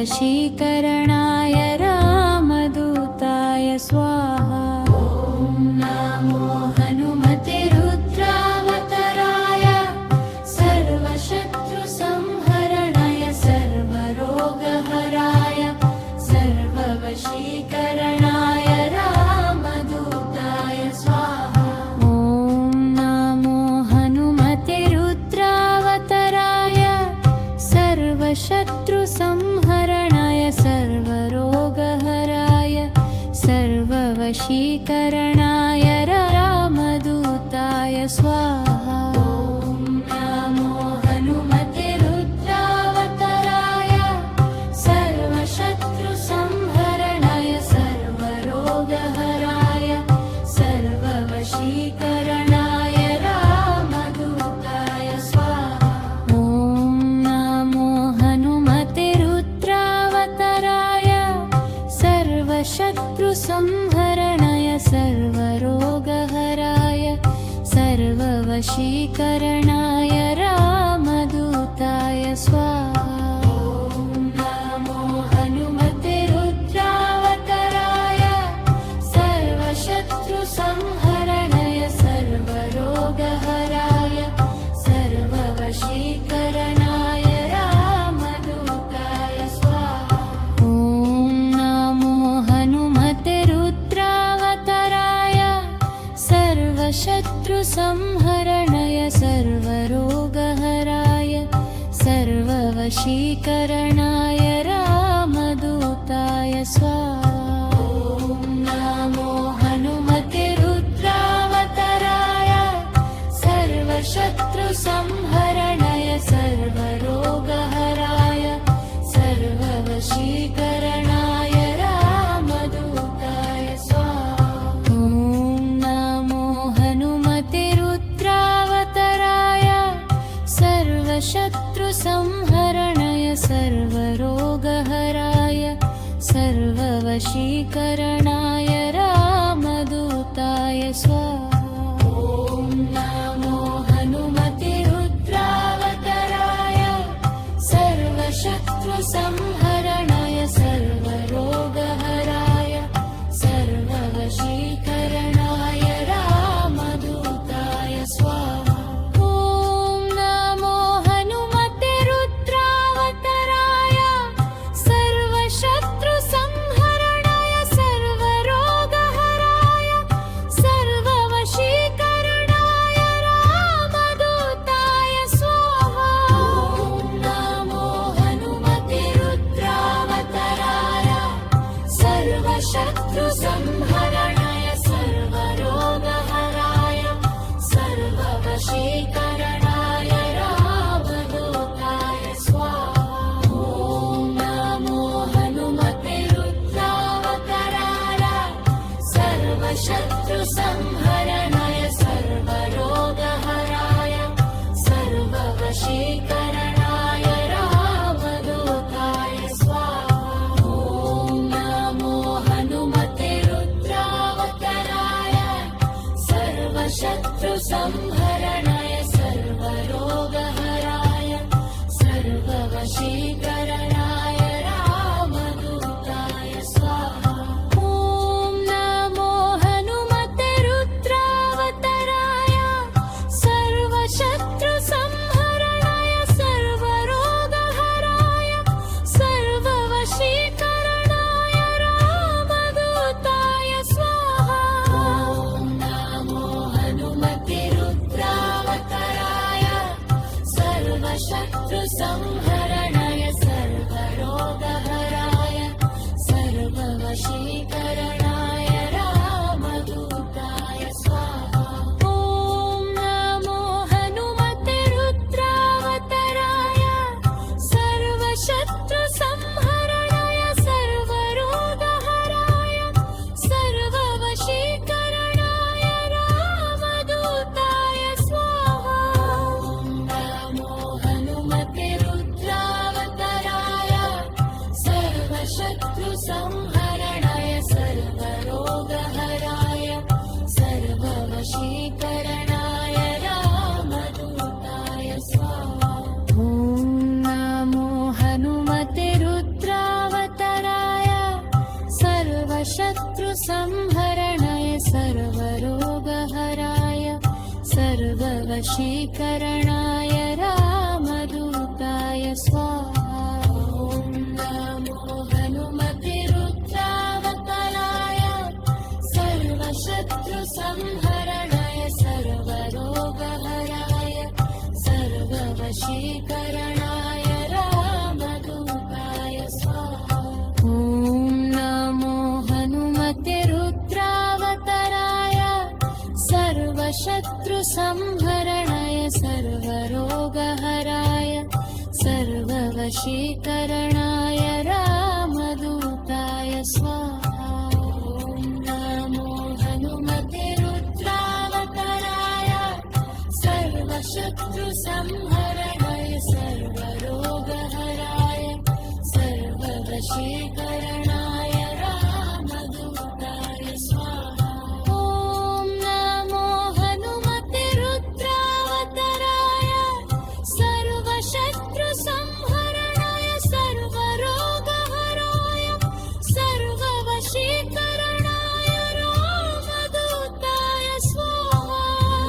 सर्ववशीकरणाय रामदूताय स्वाहा। ॐ नमो हनुमते रुद्रावताराय सर्वशत्रुसंहरणाय सर्वरोगहराय सर्ववशीकरणाय रामदूताय स्वाहा। ॐ नमो हनुमते रुद्रावताराय सर्वशत्रुसंहरणाय सर्वरोगहराय सर्ववशीकरणाय रामदूताय स्वाहा। ॐ नमो हनुमते रुद्रावताराय सर्वशत्रुसंहरणाय सर्वरोगहराय सर्ववशीकरणाय रामदूताय स्वाहा। ॐ नमो हनुमते रुद्रावताराय सर्वशत्रुसंहरणाय सर्वरोगहराय सर्ववशीकरणाय रामदूताय स्वाहा। ॐ नमो हनुमते रुद्रावताराय सर्वशत्रुसंहरणाय सर्वरोगहराय सर्ववशीकरणाय रामदूताय स्वाहा। ॐ नमो हनुमते रुद्रावताराय सर्वशत्रुसंहरणाय सर्वरोगहराय सर्ववशीकरणाय रामदूताय स्वाहा। ॐ नमो हनुमते रुद्रावताराय सर्वशत्रुसंहरणाय सर्वरोगहराय सर्ववशीकरणाय रामदूताय स्वाहा। ॐ नमो हनुमते रुद्रावताराय सर्वशत्रुसंहरणाय सर्वरोगहराय सर्ववशीकरणाय रामदूताय स्वाहा। ॐ नमो हनुमते रुद्रावताराय सर्वशत्रुसंहरणाय सर्वरोगहराय सर्ववशीकरणाय रामदूताय स्वाहा। ॐ नमो हनुमते रुद्रावताराय सर्वशत्रुसंहरणाय सर्वरोगहराय सर्ववशीकरणाय रामदूताय स्वाहा। ॐ नमो हनुमते रुद्रावताराय सर्वशत्रुसंहरणाय सर्वरोगहराय सर्ववशीकरणाय रामदूताय स्वाहा। ॐ नमो हनुमते रुद्रावताराय सर्वशत्रुसंहरणाय सर्वरोगहराय सर्ववशीकरणाय रामदूताय स्वाहा। ॐ नमो हनुमते रुद्रावताराय सर्वशत्रुसंहरणाय सर्वरोगहराय सर्ववशीकरणाय रामदूताय स्वाहा। ॐ नमो हनुमते रुद्रावताराय सर्वशत्रुसंहरणाय सर्वरोगहराय सर्ववशीकरणाय रामदूताय स्वाहा। ॐ नमो हनुमते रुद्रावताराय सर्वशत्रुसंहरणाय सर्वरोगहराय सर्ववशीकरणाय रामदूताय स्वाहा। ॐ नमो हनुमते रुद्रावताराय सर्वशत्रुसंहरणाय सर्वरोगहराय सर्ववशीकरणाय रामदूताय स्वाहा। ॐ नमो हनुमते रुद्रावताराय सर्वशत्रुसंहरणाय सर्व सर्वशत्रुसंहरणाय सर्वरोगहराय सर्ववशीकरणाय रामदूताय स्वाहा। ॐ नमो हनुमते रुद्रावताराय सर्वशत्रुसंहरणाय सर्वरोगहराय सर्ववशीकरणाय रामदूताय स्वाहा। ॐ नमो हनुमते रुद्रावताराय सर्वशत्रुसंहरणाय सर्वरोगहराय सर्ववशीकरणाय रामदूताय स्वाहा। ॐ नमो हनुमते रुद्रावताराय सर्वशत्रुसंहरणाय सर्वरोगहराय सर्ववशीकरणाय रामदूताय स्वाहा। ॐ नमो हनुमते रुद्रावताराय सर्वशत्रुसंहरणाय सर्वरोगहराय सर्ववशीकरणाय रामदूताय स्वाहा। ॐ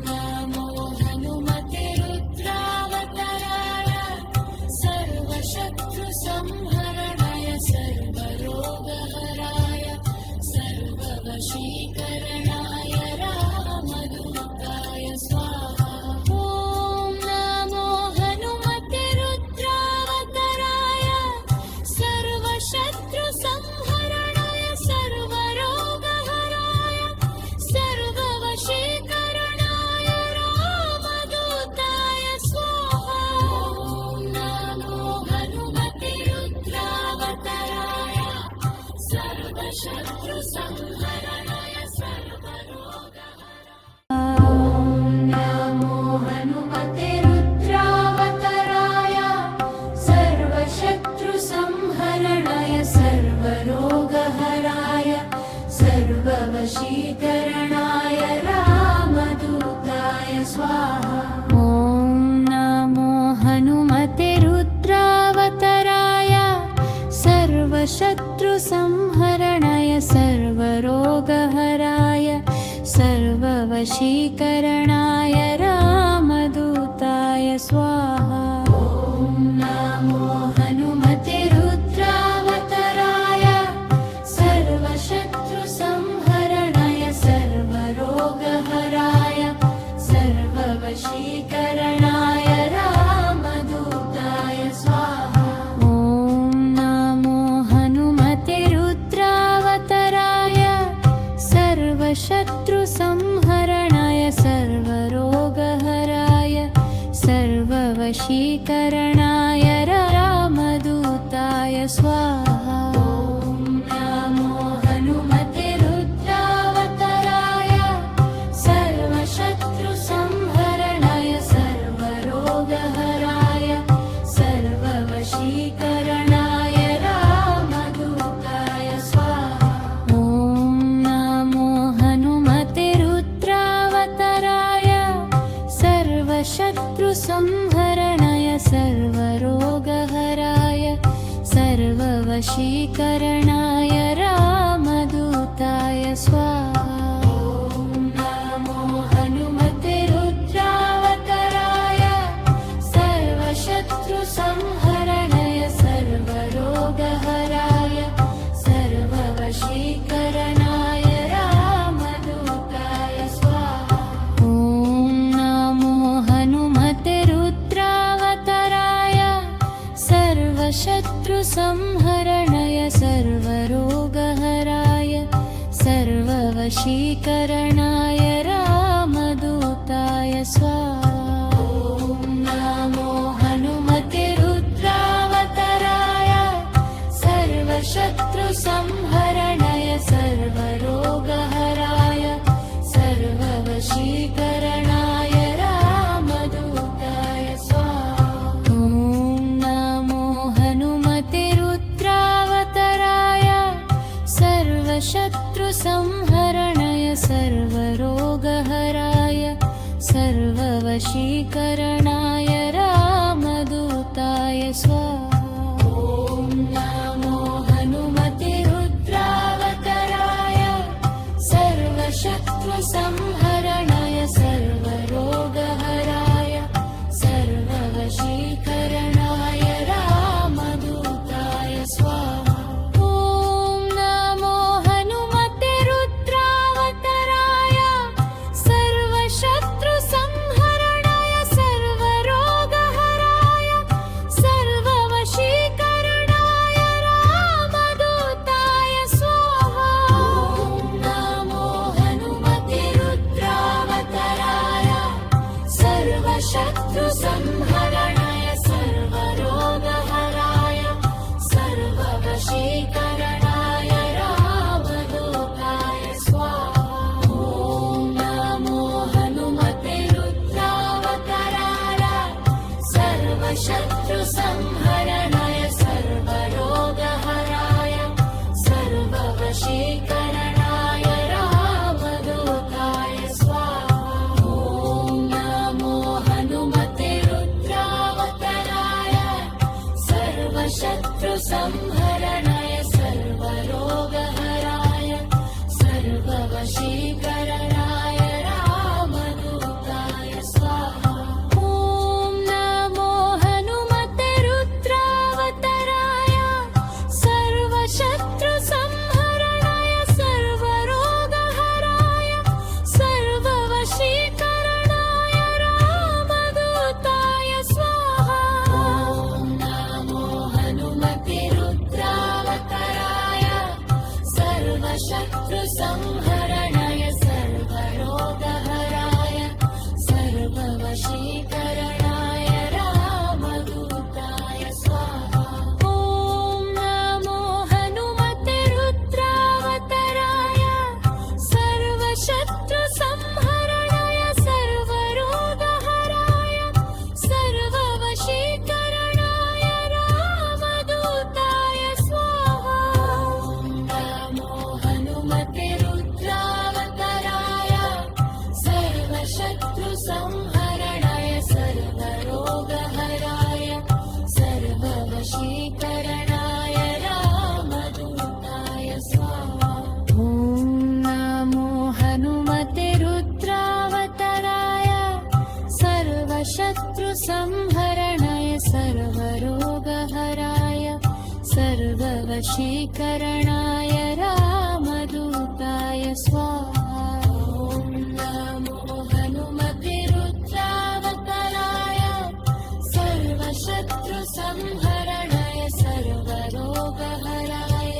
नमो हनुमते रुद्रावताराय सर्वशत्रुसंहरणाय सर्वरोगहराय सर्ववशीकरणाय रामदूताय स्वाहा। ॐ नमो हनुमते रुद्रावताराय सर्वशत्रुसंहरणाय सर्वरोगहराय सर्ववशीकरणाय रामदूताय स्वाहा। ॐ नमो हनुमते रुद्रावताराय सर्वशत्रुसंहरणाय सर्वरोगहराय सर्ववशीकरणाय रामदूताय स्वाहा। ॐ नमो हनुमते रुद्रावताराय सर्वशत्रुसंहरणाय सर्वरोगहराय सर्ववशीकरणाय रामदूताय स्वाहा। ॐ नमो हनुमते रुद्रावताराय सर्वशत्रुसंहरणाय सर्वरोगहराय सर्ववशीकरणाय रामदूताय स्वाहा। ॐ नमो हनुमते रुद्रावताराय सर्वशत्रुसंहरणाय सर्वरोगहराय सर्ववशीकरणाय रामदूताय स्वाहा। ॐ नमो हनुमते रुद्रावताराय सर्वशत्रुसंहरणाय सर्वरोगहराय सर्ववशीकरणाय रामदूताय स्वाहा। ॐ नमो हनुमते रुद्रावताराय सर्वशत्रुसंहरणाय सर्वरोगहराय सर्ववशीकरणाय रामदूताय स्वाहा। ॐ नमो हनुमते रुद्रावताराय सर्वशत्रुसंहरणाय सर्वरोगहराय सर्ववशीकरणाय रामदूताय स्वाहा। ॐ नमो हनुमते रुद्रावताराय सर्वशत्रुसंहरणाय सर्वरोगहराय सर्ववशीकरणाय रामदूताय स्वाहा। ॐ नमो हनुमते रुद्रावताराय सर्वशत्रुसंहरणाय सर्वरोगहराय सर्ववशीकरणाय रामदूताय स्वाहा। ॐ नमो हनुमते रुद्रावताराय सर्वशत्रुसंहरणाय सर्वरोगहराय सर्ववशीकरणाय रामदूताय स्वाहा। ॐ नमो हनुमते रुद्रावताराय सर्ववशीकरणाय रामदूताय स्वाहा ॐ नमो हनुमते रुद्रावताराय सर्वशत्रुसंहरणाय सर्वरोगहराय सर्ववशीकरणाय रामदूताय स्वाहा ॐ नमो हनुमते रुद्रावताराय सर्वशत्रुसंहरणाय सर्वरोगहराय सर्ववशीकरणाय रामदूताय स्वाहा ॐ नमो हनुमते रुद्रावताराय सर्वशत्रुसंहरणाय सर्वरोगहराय सर्ववशीकरणाय रामदूताय स्वाहा ॐ नमो हनुमते रुद्रावताराय सर्वशत्रुसंहरणाय सर्वरोगहराय सर्ववशीकरणाय रामदूताय स्वाहा नमो हनुमते रुद्रावताराय सर्वशत्रुसंहरणाय सर्वरोगहराय सर्ववशीकरणाय रामदूताय स्वाहा ॐ नमो हनुमते रुद्रावताराय सर्वशत्रुसंहरणाय सर्वरोगहराय सर्ववशीकरणाय रामदूताय स्वाहा ॐ नमो हनुमते रुद्रावताराय सर्वशत्रुसंहरणाय सर्वरोगहराय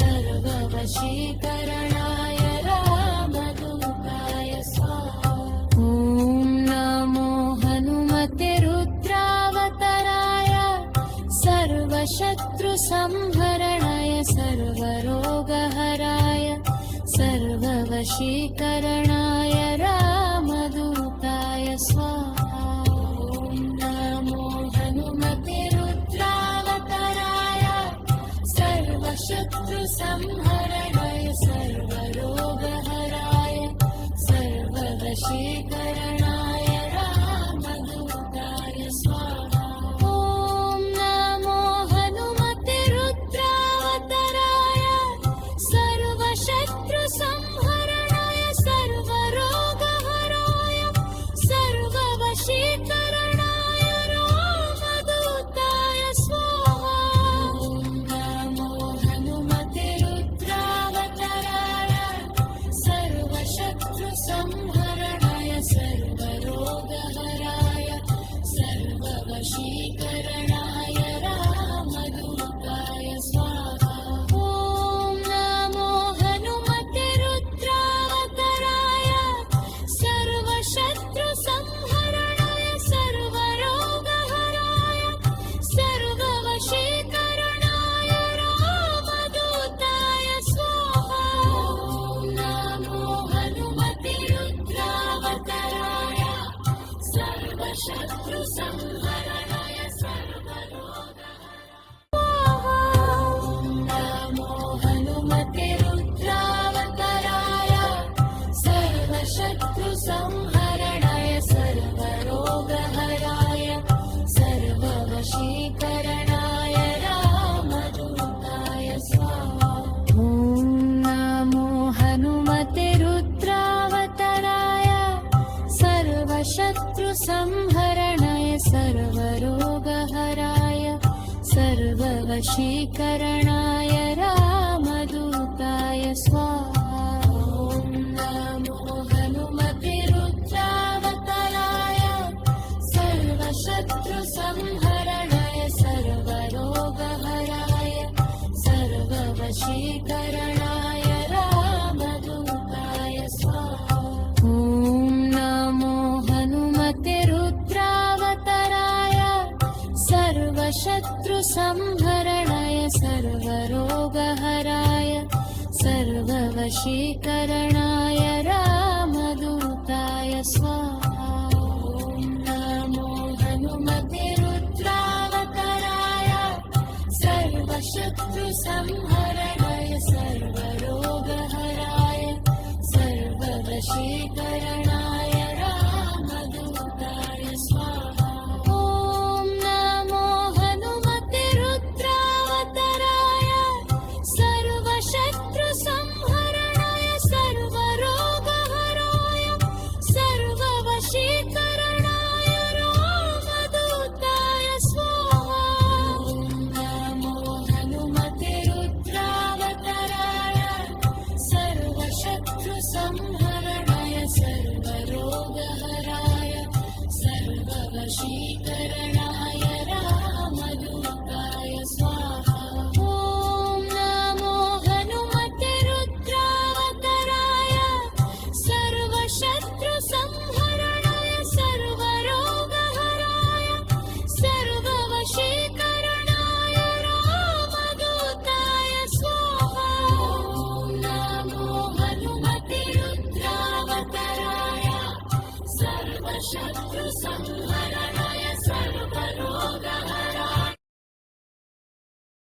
सर्ववशीकरणाय रामदूताय स्वाहा ॐ नमो हनुमते रुद्रावताराय सर्वशत्रुसंहरणाय सर्वरोगहराय सर्ववशीकरणाय रामदूताय स्वाहा ॐ नमो हनुमते रुद्रावताराय सर्वशत्रुसंहरणाय सर्वरोगहराय सर्ववशीकरणाय रामदूताय स्वाहा ॐ नमो हनुमते रुद्रावताराय सर्वशत्रुसंहरणाय सर्वरोगहराय सर्ववशीकरणाय रामदूताय स्वाहा ॐ नमो हनुमते रुद्रावताराय सर्वशत्रुसंहरणाय सर्वरोगहराय सर्ववशीकरणाय रामदूताय स्वाहा ॐ नमो हनुमते रुद्रावताराय सर्वशत्रुसंहरणाय सर्वरोगहराय सर्ववशीकरणाय रामदूताय स्वाहा ॐ नमो हनुमते रुद्रावताराय सर्वशत्रुसंहरणाय नमो हनुमते रुद्रावताराय सर्वशत्रुसंहरणाय सर्वरोगहराय सर्ववशीकरणाय रामदूताय स्वाहा ॐ नमो हनुमते रुद्रावताराय सर्वशत्रुसंहरणाय सर्वरोगहराय सर्ववशीकरणाय रामदूताय स्वाहा ॐ नमो हनुमते रुद्रावताराय सर्वशत्रुसंहरणाय सर्वरोगहराय सर्ववशीकरणाय रामदूताय स्वाहा ॐ नमो हनुमते रुद्रावताराय सर्वशत्रुसंहरणाय सर्वरोगहराय सर्ववशीकरणाय रामदूताय स्वाहा ॐ नमो हनुमते रुद्रावताराय सर्वशत्रुसंहरणाय सर्वरोगहराय सर्ववशीकरणाय रामदूताय स्वाहा। ॐ नमो हनुमते रुद्रावताराय सर्वशत्रुसंहरणाय सर्वरोगहराय सर्ववशीकरणाय रामदूताय स्वाहा। ॐ नमो हनुमते रुद्रावताराय सर्वशत्रुसंहरणाय सर्वरोगहराय सर्ववशीकरणाय रामदूताय स्वाहा। ॐ नमो हनुमते रुद्रावताराय सर्वशत्रुसंहरणाय सर्वरोगहराय सर्ववशीकरणाय रामदूताय स्वाहा। ॐ नमो हनुमते रुद्रावताराय सर्वशत्रुसंहरणाय